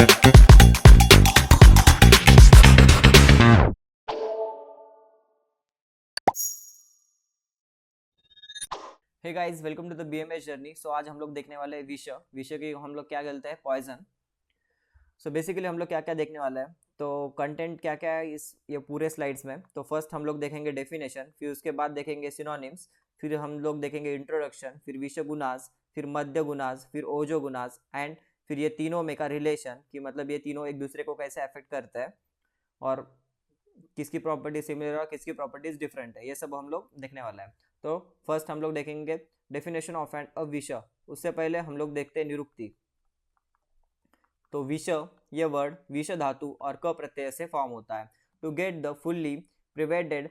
Hey guys, welcome to the BMS journey. So आज हम लोग देखने वाले हैं विषय विषय की हम लोग क्या कहते हैं, पॉइजन। सो बेसिकली हम लोग क्या क्या देखने वाले हैं, तो कंटेंट क्या क्या है इस ये पूरे स्लाइड्स में। तो फर्स्ट हम लोग देखेंगे डेफिनेशन, फिर उसके बाद देखेंगे सिनोनिम्स, फिर हम लोग देखेंगे इंट्रोडक्शन, फिर विषय गुणाज, फिर मध्य गुणाज, फिर ओजो गुणाज, एंड फिर ये तीनों में का रिलेशन कि मतलब ये तीनों एक दूसरे को कैसे अफेक्ट करते हैं और किसकी प्रॉपर्टी सिमिलर और किसकी प्रॉपर्टीज डिफरेंट है, ये सब हम लोग देखने वाला है। तो फर्स्ट हम लोग देखेंगे डेफिनेशन ऑफ एंड अ विषय। उससे पहले हम लोग देखते हैं निरुक्ति। तो विषय ये वर्ड विषय धातु और क प्रत्यय से फॉर्म होता है। टू गेट द फुल्ली प्रिवेडेड,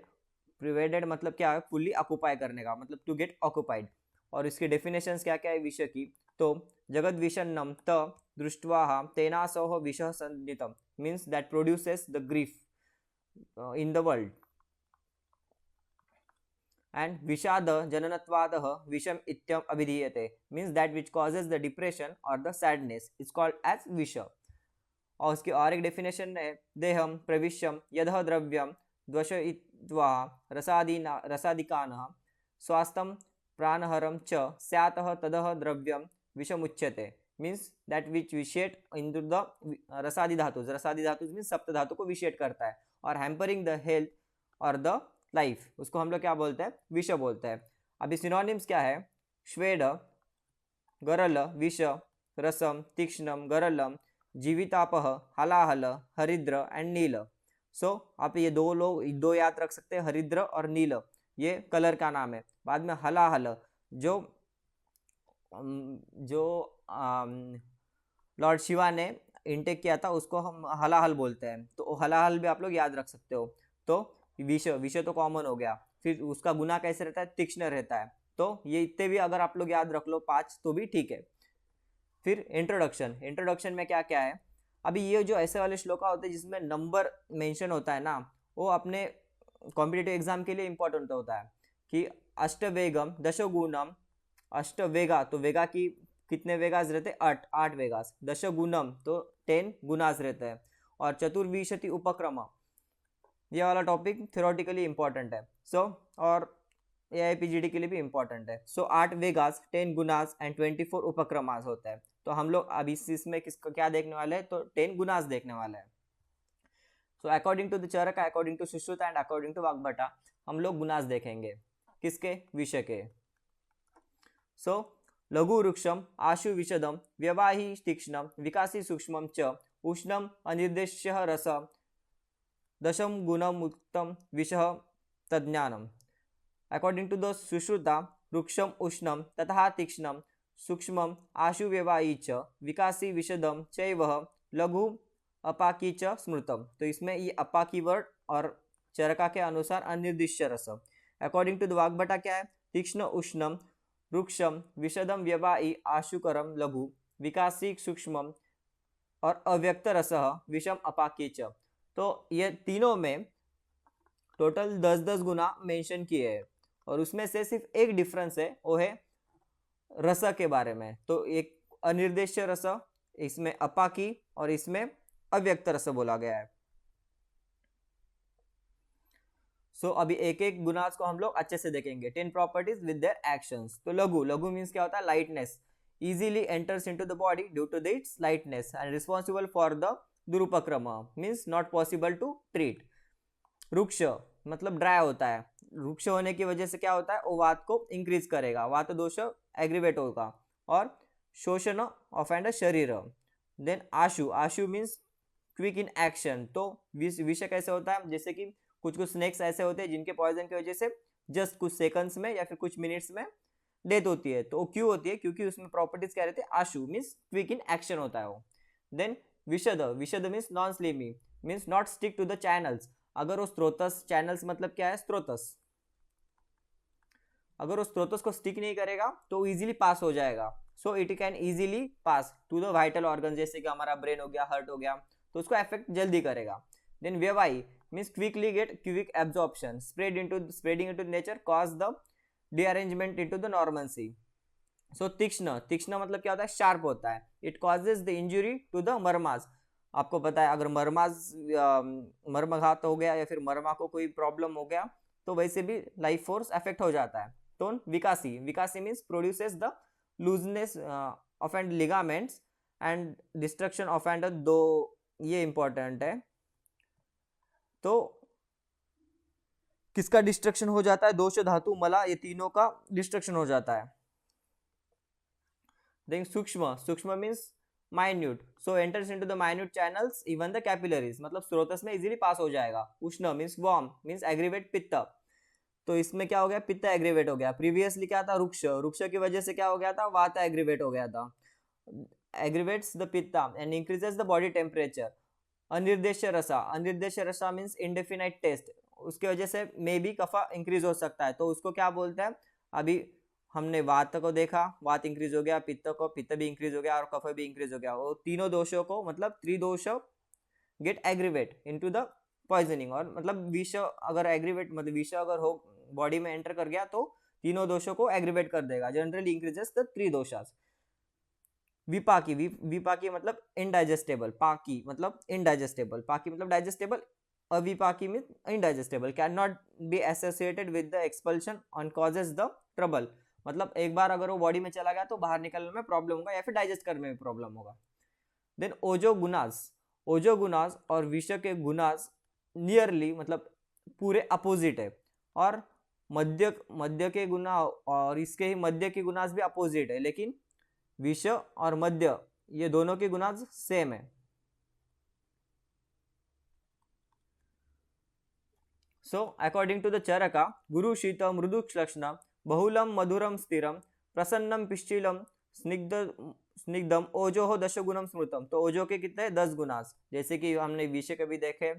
प्रिवेडेड मतलब क्या है, फुल्ली ऑक्युपाई करने का मतलब टू गेट ऑक्युपाइड। और इसकी डेफिनेशन क्या क्या है विषय की, तो जगद विषन्नम त दृष्ट्वा तेनासह विषय संदितम means that produces the grief in the world, and विषाद जननत्वादः विषम इत्यम अभिधीयते means that which causes the depression or the sadness is called as विषय। और उसकी और एक डेफिनेशन है देहम प्रविश्यम यदह द्रव्यम द्वशयित्वा रसादिकानः स्वास्थ्यम प्राणहरम च स्यातः तदह द्रव्यम विषमुच्यते means that which vitiate in the रसादि धातु मीन्स सप्त धातु को विशेट करता है और हैम्परिंग द हेल्थ और द लाइफ, उसको हम लोग क्या बोलते हैं, विषय बोलते हैं। अभी सिनोनिम्स क्या है, श्वेड गरल विष रसम तीक्ष्णम गरलम जीवितापह हलाहल हरिद्र एंड नील। सो आप ये दो याद रख सकते हैं, हरिद्र और नील ये कलर का नाम है। बाद में हलाहल जो लॉर्ड शिवा ने इनटेक किया था उसको हम हलाहल बोलते हैं, तो हलाहल भी आप लोग याद रख सकते हो। तो विषय तो कॉमन हो गया, फिर उसका गुना कैसे रहता है, तीक्ष्ण रहता है। तो ये इतने भी अगर आप लोग याद रख लो 5 तो भी ठीक है। फिर इंट्रोडक्शन में क्या क्या है, अभी ये जो ऐसे वाले श्लोका होते हैं जिसमें नंबर मेंशन होता है ना, वो अपने कॉम्पिटिटिव एग्जाम के लिए इंपॉर्टेंट होता है कि अष्टवेगम दशगुणम, अष्टवेगा तो वेगा की कितने वेगास रहते हैं, 8 वेगास। दशगुणम तो 10 गुणास रहते हैं। और चतुर्विशति उपक्रम, ये वाला टॉपिक थ्योरेटिकली इंपॉर्टेंट है। सो और एआईपीजीडी के लिए भी इंपॉर्टेंट है। सो 8 वेगास 10 गुणास एंड 24 उपक्रमास होता है। तो हम लोग अभी इसमें किसका क्या देखने वाले हैं, तो 10 गुणास देखने वाले हैं। So according to the Charaka, according to Sushruta and according to Vagbhata हम लोग गुणास देखेंगे किसके, विषय के। सो लघु वृक्षम आशु विशदम व्यवाही तीक्ष्णम विकासी सूक्ष्मम च उष्णम अनिर्देश्य रस दशम गुणमुक्तम विषः तज्ञानम। अकॉर्डिंग टू द सुश्रुता वृक्षम उष्णम तथा तीक्ष्णम सूक्ष्मम आशु व्यवाही च विकासी विशदम चैव लघु अपाकी च स्मृतम। तो इसमें ये अपाकी वर्ड और चरका के अनुसार अनिर्दिष्ट रस। अकॉर्डिंग टू द वाग्भटा क्या है, तीक्ष्ण उष्णम वृक्षम विशदम व्यवाही आशुकरम लघु विकासी सूक्ष्मम और अव्यक्त रस विषम अपाकी च। तो ये तीनों में टोटल 10-10 गुना मेंशन किए हैं और उसमें से सिर्फ एक डिफरेंस है, वो है रस के बारे में। तो एक अनिर्देश्य रस, इसमें अपाकी और इसमें अव्यक्त रस बोला गया है। सो अभी एक एक गुणास को हम लोग अच्छे से देखेंगे। 10 प्रॉपर्टीज विद देयर एक्शंस। तो लघु मीन्स क्या होता है, lightness, easily enters into the body due to the its lightness and responsible for the दुरुपक्रम means not possible to treat. वृक्ष मतलब ड्राई होता है, वृक्ष होने की वजह से क्या होता है, वो वात को इंक्रीज करेगा, वात दोष एग्रीवेट होगा। और शोषण ऑफ एंड शरीर। देन आशु मीन्स क्विक इन एक्शन। तो विषय कैसे होता है, जैसे कि कुछ स्नेक्स ऐसे होते हैं जिनके पॉइजन की वजह से जस्ट कुछ सेकंड्स में या फिर कुछ मिनट्स में डेथ होती है। तो वो क्यों होती है, क्योंकि उसमें प्रॉपर्टीज क्या रहते हैं, आशु मीन्स क्विक इन एक्शन होता है वो। देन विशद means non slimy means not stick to the channels. अगर वो स्रोतस, चैनल्स मतलब क्या है, स्रोतस, अगर वो स्रोतस को स्टिक नहीं करेगा तो इजीली पास हो जाएगा। So it can easily pass to the vital organ, जैसे कि हमारा ब्रेन हो गया, हार्ट हो गया, तो उसको अफेक्ट जल्दी करेगा। देन व्यवाही means quickly get quick absorption, spreading into nature, cause the derangement into the normalcy. So तीक्ष्ण मतलब क्या होता है, शार्प होता है, it causes the injury to the मर्मास। आपको पता है अगर मर्माघात हो गया या फिर मर्मा को कोई प्रॉब्लम हो गया तो वैसे भी लाइफ फोर्स अफेक्ट हो जाता है। तो विकासी, विकासी means produces the looseness of and ligaments and destruction of and दो, ये इंपॉर्टेंट है। तो किसका डिस्ट्रक्शन हो जाता है? दोष, धातु, मला, ये तीनों का डिस्ट्रक्शन हो जाता है। देन सूक्ष्म, सूक्ष्म means minute, so enters into the minute channels even the capillaries, मतलब स्रोतस में इजीली पास हो जाएगा। उष्ण मीन्स वार्म मीन्स एग्रीवेट पित्त, तो इसमें क्या हो गया? पित्त एग्रीवेट हो गया। प्रीवियसली क्या था? रुक्ष, रुक्ष की वजह से क्या हो गया था? वात एग्रीवेट हो गया था। Aggravates the pitta and increases the body temperature. अनिर्देश्य रसा, अनिर्देश्य रसा मीन्स इंडेफिनाइट टेस्ट, उसकी वजह से मे बी कफा इंक्रीज हो सकता है, तो उसको क्या बोलते हैं? अभी हमने वात को देखा, वात इंक्रीज हो गया, पित्त को, पित्त भी इंक्रीज हो गया और कफ भी इंक्रीज हो गया। वो तीनों दोषों को मतलब त्रिदोष get aggravate into the poisoning, और मतलब विष अगर एग्रीवेट मतलब विष अगर हो बॉडी में एंटर कर गया तो तीनों दोषों को एग्रीवेट कर देगा। जनरली इंक्रीजेस द त्रिदोषास। विपाकी, विपाकी मतलब इनडाइजेस्टेबल, पाकी मतलब इनडाइजेस्टेबल, पाकी मतलब डाइजेस्टेबल, अविपाकी mean indigestible, can not be associated with the expulsion and causes the trouble, मतलब एक बार अगर वो बॉडी में चला गया तो बाहर निकलने में प्रॉब्लम होगा या फिर डाइजेस्ट करने में प्रॉब्लम होगा। देन ओजो गुनास, ओजो गुनास और विष के गुनास नियरली मतलब पूरे अपोजिट है, और मध्य, मध्य के गुना और इसके ही मध्य के गुनास भी अपोजिट है, लेकिन विष और मध्य ये दोनों के गुना सेम है। सो अकॉर्डिंग टू द चरका, गुरु शीत मृदु लक्षण, बहुलम मधुरम स्थिरम, प्रसन्नम पिश्चिलम, स्निग्ध स्निग्धम, ओजो हो दश गुणम स्मृतम, तो ओजो के कितने? 10 गुनास, जैसे कि हमने विषय कभी देखे,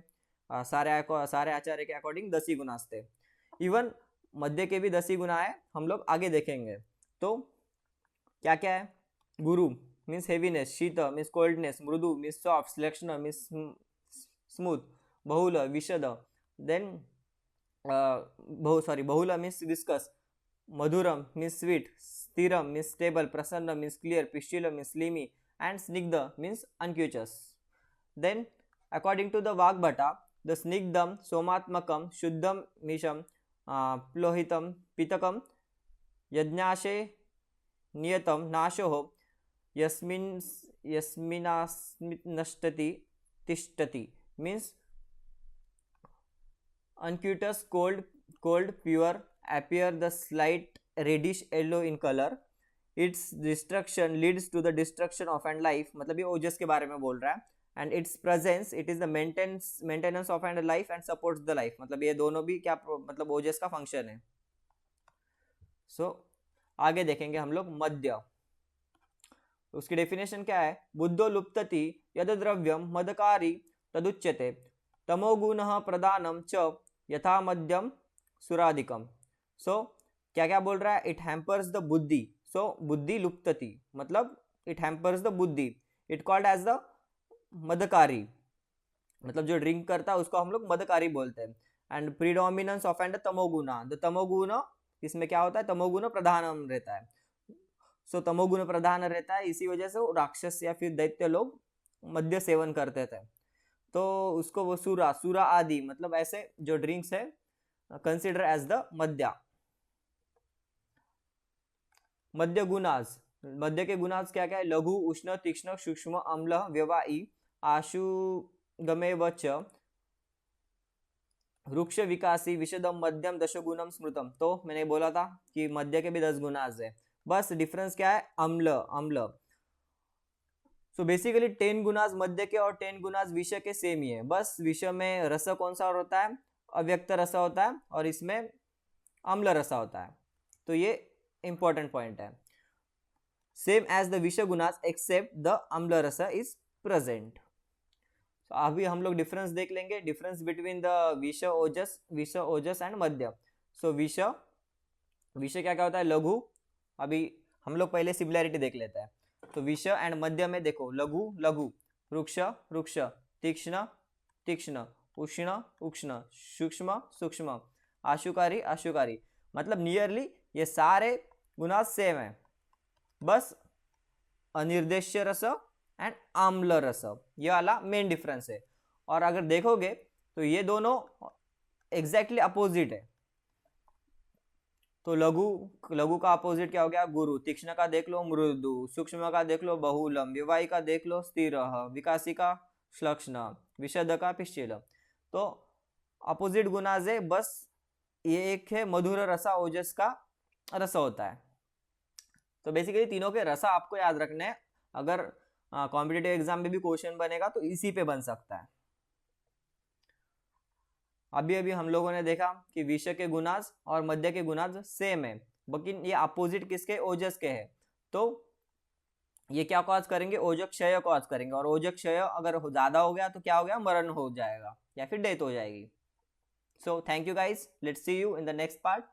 सारे आचार्य के अकॉर्डिंग 10 ही गुनास थे। इवन मध्य के भी 10 ही गुना है, हम लोग आगे देखेंगे। तो क्या क्या है? गुरु मीन्स हेवीनेस, शीत मीन्स कोल्डनेस, मृदु मीन्स सॉफ्ट, लक्षण मीन्स स्मूथ, बहुल विशद, देन बहुल मीन्स विस्कस, मधुरम मीन्स स्वीट, स्थिरम मीन्स स्टेबल, प्रसन्न मीन्स क्लियर, पिश्चिल मीन्स स्लिमी, एंड स्निग्ध means unctuous. Then according to the Vagbhata, the स्निग्धम सोमात्मकम शुद्धम मिशम प्लोहितम पितकम यज्ञाशे नियतम नाशो हो यस्मिनास्मित् नष्टति तिष्ठति, means uncutus, cold, pure, appear the slight reddish yellow in color. Its destruction leads to the destruction of and life, मतलब ये ओजस के बारे में बोल रहा है। and its presence, it is the maintenance of and life and supports the life, मतलब ये दोनों भी क्या मतलब ओजस का फंक्शन है। आगे देखेंगे हम लोग मध्य, उसकी डेफिनेशन क्या है? बुद्धो लुप्तति यद द्रव्यम मदकारी तदुच्यते, तमोगुणः प्रदानम च यथा मध्यम सुराधिकम। क्या क्या बोल रहा है? इट हैम्पर्स द बुद्धि, बुद्धि लुप्तति मतलब इट हैम्पर्स द बुद्धि, इट कॉल्ड एज द मदकारी, मतलब जो ड्रिंक करता है उसको हम लोग मदकारी बोलते हैं। एंड प्रीडोमिनेंस ऑफ एंड तमोगुणा, द तमोगुण इसमें क्या होता है? तमोगुण प्रधानम रहता है, तमोगुण प्रधान रहता है, इसी वजह से वो राक्षस या फिर दैत्य लोग मद्य सेवन करते थे, तो उसको वो सूरा आदि मतलब ऐसे जो ड्रिंक्स है कंसिडर एज द मद्या। मध्य गुणास, मध्य के गुणास क्या क्या है? लघु, उष्ण, तीक्ष्ण, सूक्ष्म, अम्ल, व्यवायी, आशुगमे वच, वृक्ष, विकासी, विशदम, मध्यम, दशगुणम, स्मृतम। तो मैंने बोला था कि मध्य के भी 10 गुणास है, बस डिफरेंस क्या है? अम्ल। बेसिकली 10 गुणास मध्य के और 10 गुणास विषय के सेम ही है, बस विषय में रस कौन सा होता है? अव्यक्त रस होता है, और इसमें अम्ल रस होता है, तो ये इंपॉर्टेंट पॉइंट है। सेम एज द विषय गुणास एक्सेप्ट द अम्ल रस इज प्रेजेंट। अभी हम लोग डिफरेंस देख लेंगे, डिफरेंस बिटवीन द विषय ओजस एंड मध्य। विषय क्या क्या होता है? लघु, अभी हम लोग पहले सिमिलैरिटी देख लेते हैं। तो विषय एंड मध्य में देखो, लघु, रुक्ष, तीक्ष्ण, उष्ण, सूक्ष्म, आशुकारी, मतलब नियरली ये सारे गुना सेम है, बस अनिर्देश्य रस एंड आम्ल रस, ये वाला मेन डिफरेंस है। और अगर देखोगे तो ये दोनों एग्जैक्टली अपोजिट है। तो लघु, लघु का अपोजिट क्या हो गया, गुरु। तीक्ष्ण का देख लो मृदु, सूक्ष्म का देख लो बहुलम, विवाही का देख लो स्थिर, विकासी का श्लक्ष्ण, विशद का पिश्चिल। तो अपोजिट गुणाज है, बस ये एक है मधुर रसा ओजस का रस होता है। तो बेसिकली तीनों के रसा आपको याद रखने हैं, अगर कॉम्पिटिटिव एग्जाम में भी क्वेश्चन बनेगा तो इसी पे बन सकता है। अभी अभी हम लोगों ने देखा कि विषय के गुणाज और मध्य के गुणाज सेम है, लेकिन ये अपोजिट किसके, ओजस के है। तो ये क्या कॉज करेंगे, ओजक क्षय कॉज करेंगे, और ओजक क्षय अगर ज्यादा हो गया तो क्या हो गया, मरण हो जाएगा या फिर डेथ हो जाएगी। So thank you guys, let's see you in the next part.